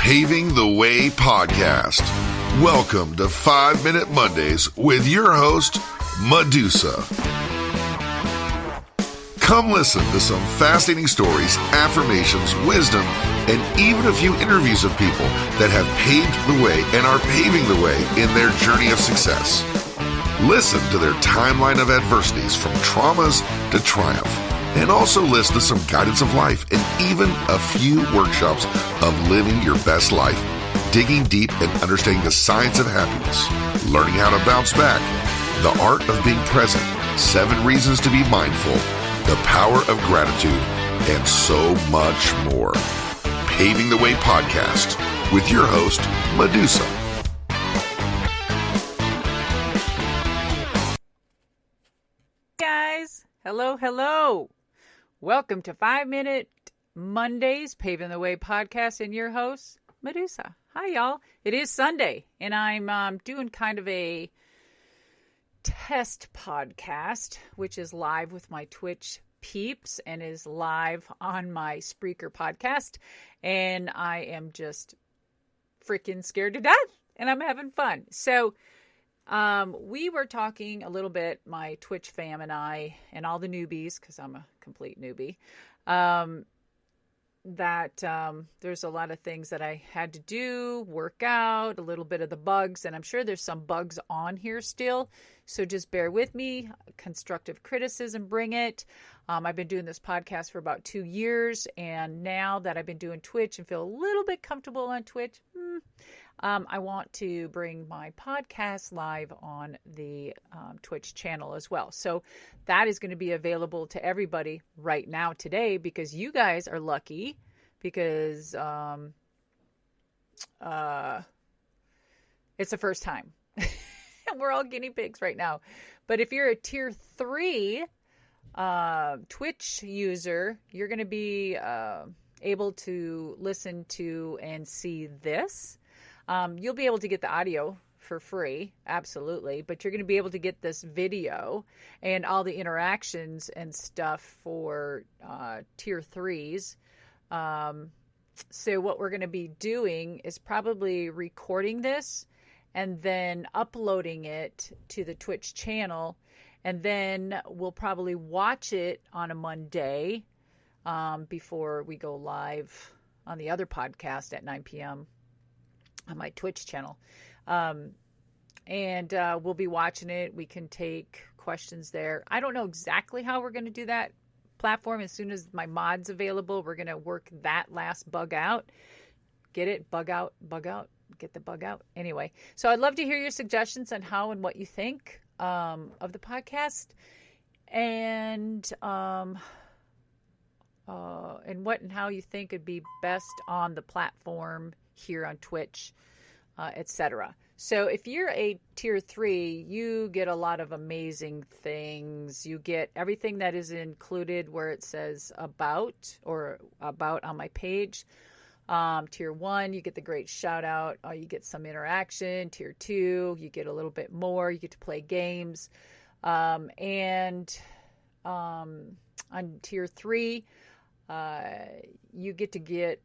Paving the Way podcast. Welcome to 5 Minute Mondays with your host, Medusa. Come listen to some fascinating stories, affirmations, wisdom, and even a few interviews of people that have paved the way and are paving the way in their journey of success. Listen to their timeline of adversities from traumas to triumph, and also listen to some guidance of life and even a few workshops of living your best life, digging deep and understanding the science of happiness, learning how to bounce back, the art of being present, 7 reasons to be mindful, the power of gratitude, and so much more. Paving the Way podcast with your host, Medusa. Guys, hello. Welcome to 5 Minute Mondays, Paving the Way podcast, and your host, Medusa. Hi, y'all. It is Sunday, and I'm doing kind of a test podcast, which is live with my Twitch peeps and is live on my Spreaker podcast, and I am just freaking scared to death, and I'm having fun. So we were talking a little bit, my Twitch fam and I, and all the newbies, because I'm a complete newbie, that there's a lot of things that I had to do, work out, a little bit of the bugs, and I'm sure there's some bugs on here still, so just bear with me. Constructive criticism, bring it. I've been doing this podcast for about 2 years, and now that I've been doing Twitch and feel a little bit comfortable on Twitch, I want to bring my podcast live on the Twitch channel as well. So that is going to be available to everybody right now today, because you guys are lucky, because it's the first time. And we're all guinea pigs right now. But if you're a tier 3 Twitch user, you're going to be able to listen to and see this. You'll be able to get the audio for free, absolutely, but you're going to be able to get this video and all the interactions and stuff for tier 3s. So what we're going to be doing is probably recording this and then uploading it to the Twitch channel, and then we'll probably watch it on a Monday before we go live on the other podcast at 9 p.m. on my Twitch channel. And we'll be watching it. We can take questions there. I don't know exactly how we're going to do that platform. As soon as my mod's available, we're going to work that last bug out. Get it? Bug out. Get the bug out. Anyway, so I'd love to hear your suggestions on how and what you think of the podcast, and what and how you think would be best on the platform here on Twitch, etc. So if you're a tier 3, you get a lot of amazing things. You get everything that is included where it says about on my page. Tier 1, you get the great shout out. You get some interaction. Tier 2, you get a little bit more. You get to play games. And on tier 3, you get to get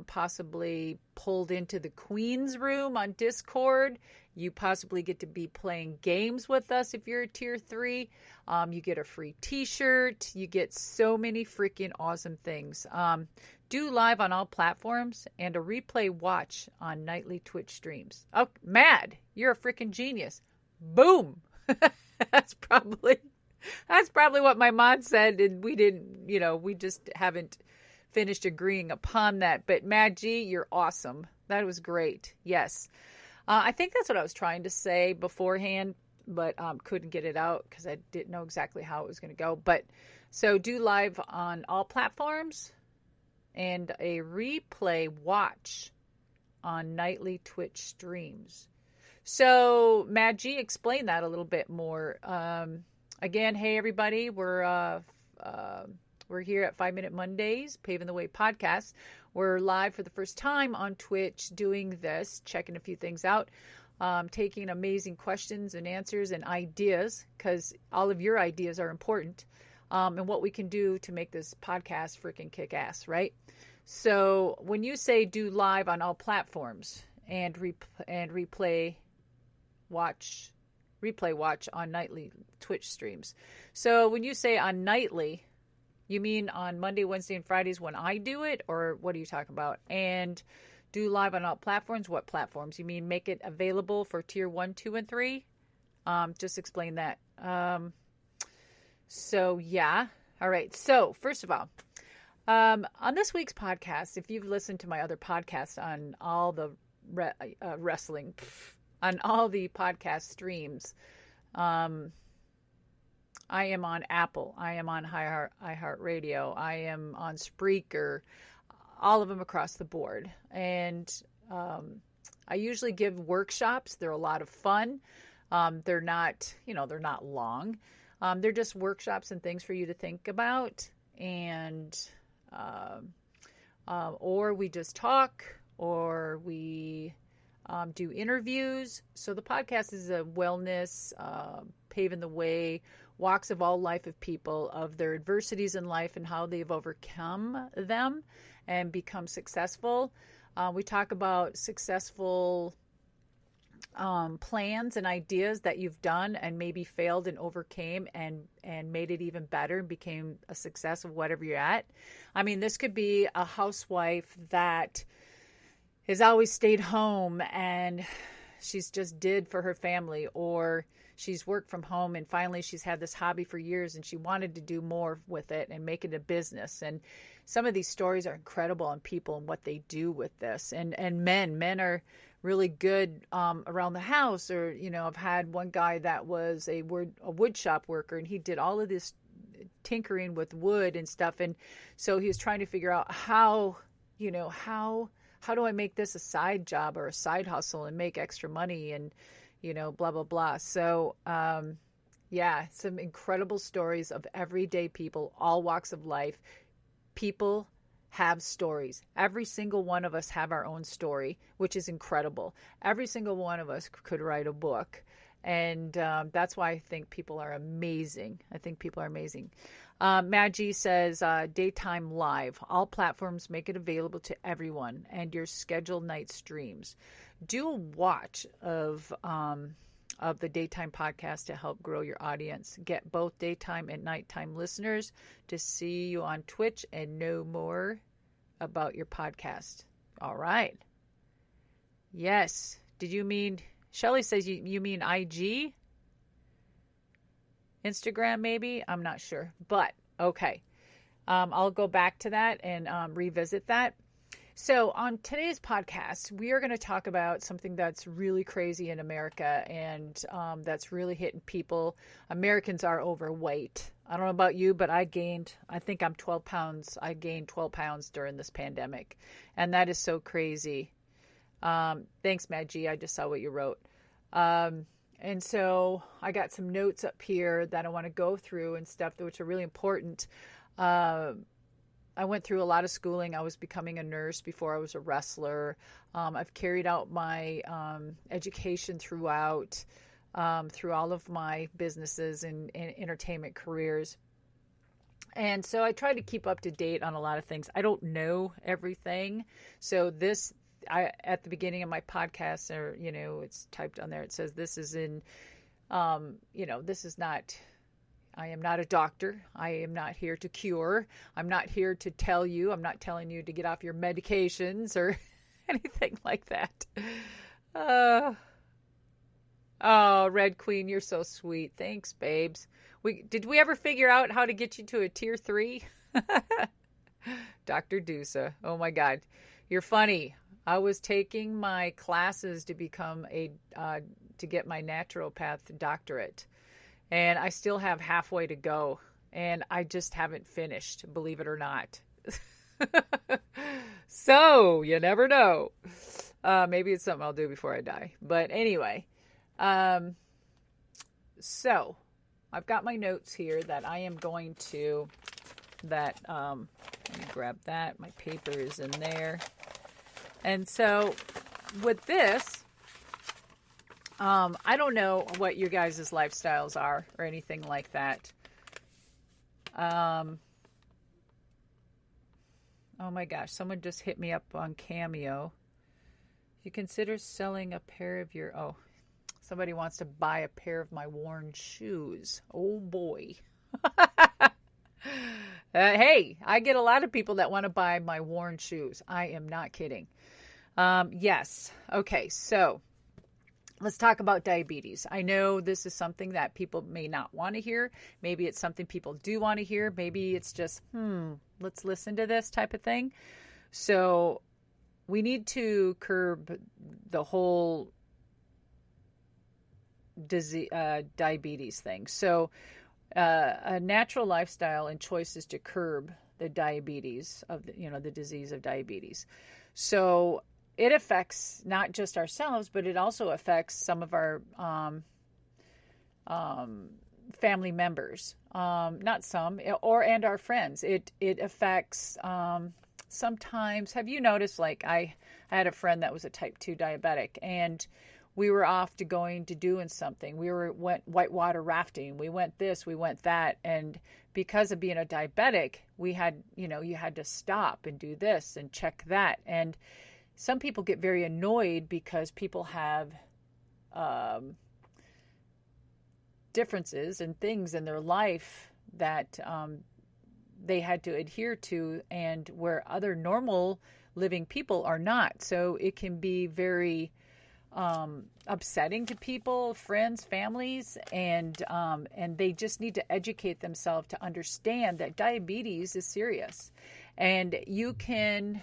possibly pulled into the Queen's room on Discord. You possibly get to be playing games with us if you're a tier 3. You get a free t-shirt. You get so many freaking awesome things. Do live on all platforms and a replay watch on nightly Twitch streams. Oh, Mad, you're a freaking genius. Boom. That's probably what my mod said, and we didn't, we just haven't finished agreeing upon that. But Mad G, you're awesome. That was great. Yes. I think that's what I was trying to say beforehand, but couldn't get it out because I didn't know exactly how it was going to go. But so do live on all platforms and a replay watch on nightly Twitch streams. So Mad G, explain that a little bit more. Again, hey everybody, we're here at 5 Minute Mondays, Paving the Way podcast. We're live for the first time on Twitch doing this, checking a few things out, taking amazing questions and answers and ideas, because all of your ideas are important, and what we can do to make this podcast freaking kick ass, right? So when you say do live on all platforms and replay watch on nightly Twitch streams. So when you say on nightly, you mean on Monday, Wednesday, and Fridays when I do it, or what are you talking about? And do live on all platforms. What platforms? You mean make it available for tier 1, 2, and 3? Just explain that. So yeah. All right. So first of all, on this week's podcast, if you've listened to my other podcasts on all the wrestling, on all the podcast streams, I am on Apple. I am on iHeartRadio. I am on Spreaker, all of them across the board. And I usually give workshops. They're a lot of fun. They're not long. They're just workshops and things for you to think about. And or we just talk, or we do interviews. So the podcast is a wellness, paving the way, walks of all life of people, of their adversities in life and how they've overcome them and become successful. We talk about successful plans and ideas that you've done and maybe failed and overcame and made it even better and became a success of whatever you're at. I mean, this could be a housewife that has always stayed home and she's just did for her family, or she's worked from home and finally she's had this hobby for years and she wanted to do more with it and make it a business. And some of these stories are incredible on people and what they do with this. And men are really good around the house, or, I've had one guy that was a wood shop worker, and he did all of this tinkering with wood and stuff. And so he was trying to figure out how do I make this a side job or a side hustle and make extra money and, blah, blah, blah. So, some incredible stories of everyday people, all walks of life. People have stories. Every single one of us have our own story, which is incredible. Every single one of us could write a book. And that's why I think people are amazing. Maggie says, daytime live. All platforms make it available to everyone, and your scheduled night streams. Do a watch of the daytime podcast to help grow your audience. Get both daytime and nighttime listeners to see you on Twitch and know more about your podcast. All right. Yes. Did you mean, Shelly says you mean IG? Instagram maybe? I'm not sure. But, okay. I'll go back to that and revisit that. So on today's podcast, we are going to talk about something that's really crazy in America and that's really hitting people. Americans are overweight. I don't know about you, but I think I'm 12 pounds. I gained 12 pounds during this pandemic. And that is so crazy. Thanks, Maggie. I just saw what you wrote. And so I got some notes up here that I want to go through and stuff which are really important. I went through a lot of schooling. I was becoming a nurse before I was a wrestler. I've carried out my education through all of my businesses and entertainment careers. And so I try to keep up to date on a lot of things. I don't know everything. So at the beginning of my podcast, or, it's typed on there, it says this is in, this is not... I am not a doctor. I am not here to cure. I'm not here to tell you. I'm not telling you to get off your medications or anything like that. Red Queen, you're so sweet. Thanks, babes. Did we ever figure out how to get you to a tier 3? Dr. Dusa. Oh my God. You're funny. I was taking my classes to become to get my naturopath doctorate. And I still have halfway to go, and I just haven't finished, believe it or not. So, you never know. Maybe it's something I'll do before I die. But anyway, so I've got my notes here that I am going to, let me grab that. My paper is in there. And so with this, I don't know what your guys' lifestyles are or anything like that. Oh my gosh, someone just hit me up on Cameo. You consider selling a pair of your, oh, somebody wants to buy a pair of my worn shoes. Oh boy. Hey, I get a lot of people that want to buy my worn shoes. I am not kidding. Yes. Okay, so let's talk about diabetes. I know this is something that people may not want to hear. Maybe it's something people do want to hear. Maybe it's just, let's listen to this type of thing. So we need to curb the whole diabetes thing. So a natural lifestyle and choices to curb the diabetes of the disease of diabetes. So it affects not just ourselves, but it also affects some of our family members. Not some, and our friends. It affects sometimes. Have you noticed? Like I had a friend that was a type 2 diabetic, and we were off to going to doing something. We went whitewater rafting. We went this, we went that. And because of being a diabetic, we had, you had to stop and do this and check that. And some people get very annoyed because people have differences and things in their life that they had to adhere to, and where other normal living people are not. So it can be very upsetting to people, friends, families, and they just need to educate themselves to understand that diabetes is serious, and you can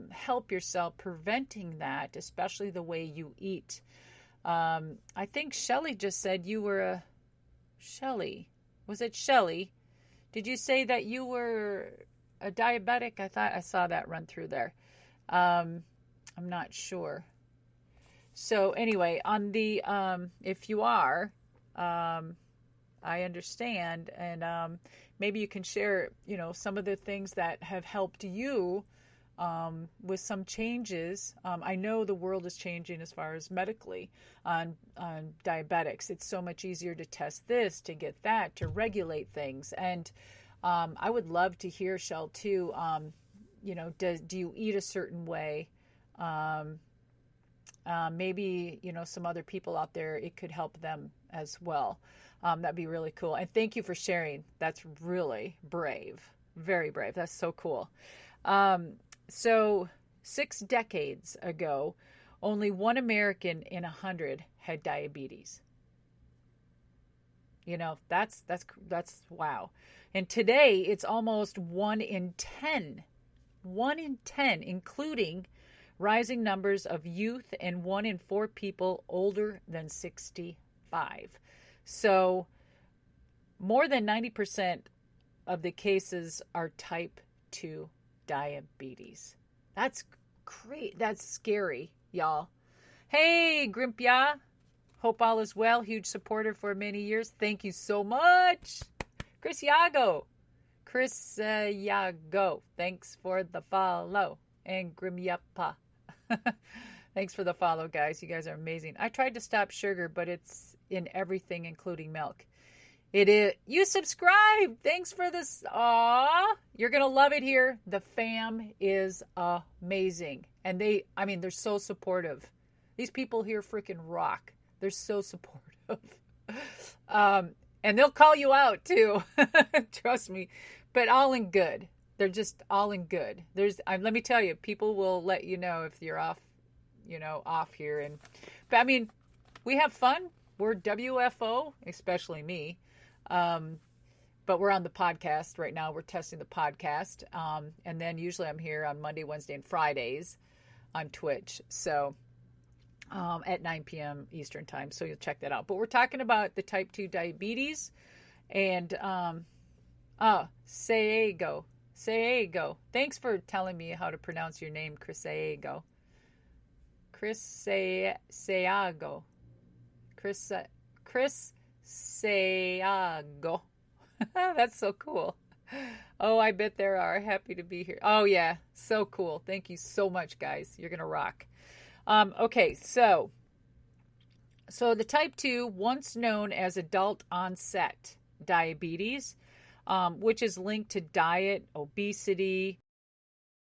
help yourself preventing that, especially the way you eat. I think Shelly just said you were Shelly. Was it Shelly? Did you say that you were a diabetic? I thought I saw that run through there. I'm not sure. So anyway, on the if you are, I understand, and maybe you can share, some of the things that have helped you with some changes. I know the world is changing as far as medically on diabetics. It's so much easier to test this, to get that, to regulate things, and I would love to hear, Shell, too. Do you eat a certain way? Maybe, some other people out there, it could help them as well. That'd be really cool. And thank you for sharing. That's really brave. Very brave. That's so cool. So 6 decades ago, only 1 American in 100 had diabetes. That's wow. And today it's almost 1 in 10. 1 in 10, including rising numbers of youth and 1 in 4 people older than 65. So more than 90% of the cases are type 2 diabetes. That's great. That's scary, y'all. Hey, Grimpia. Hope all is well. Huge supporter for many years. Thank you so much. Chris Yago. Thanks for the follow. And Grimyapa. Thanks for the follow, guys. You guys are amazing. I tried to stop sugar, but it's in everything, including milk. It is. You subscribe. Thanks for this. Aw, you're going to love it here. The fam is amazing. And they're so supportive. These people here freaking rock. They're so supportive. And they'll call you out too. Trust me. But all in good. They're just all in good. Let me tell you, people will let you know if you're off, off here. But we have fun. We're WFO, especially me. But we're on the podcast right now. We're testing the podcast. And then usually I'm here on Monday, Wednesday, and Fridays on Twitch. So at 9 p.m. Eastern time. So you'll check that out. But we're talking about the type 2 diabetes and Saego. Thanks for telling me how to pronounce your name, Chris Saego. Chris Saego. That's so cool. Oh, I bet there are. Happy to be here. Oh, yeah. So cool. Thank you so much, guys. You're going to rock. Okay, so the type 2, once known as adult onset diabetes, which is linked to diet, obesity,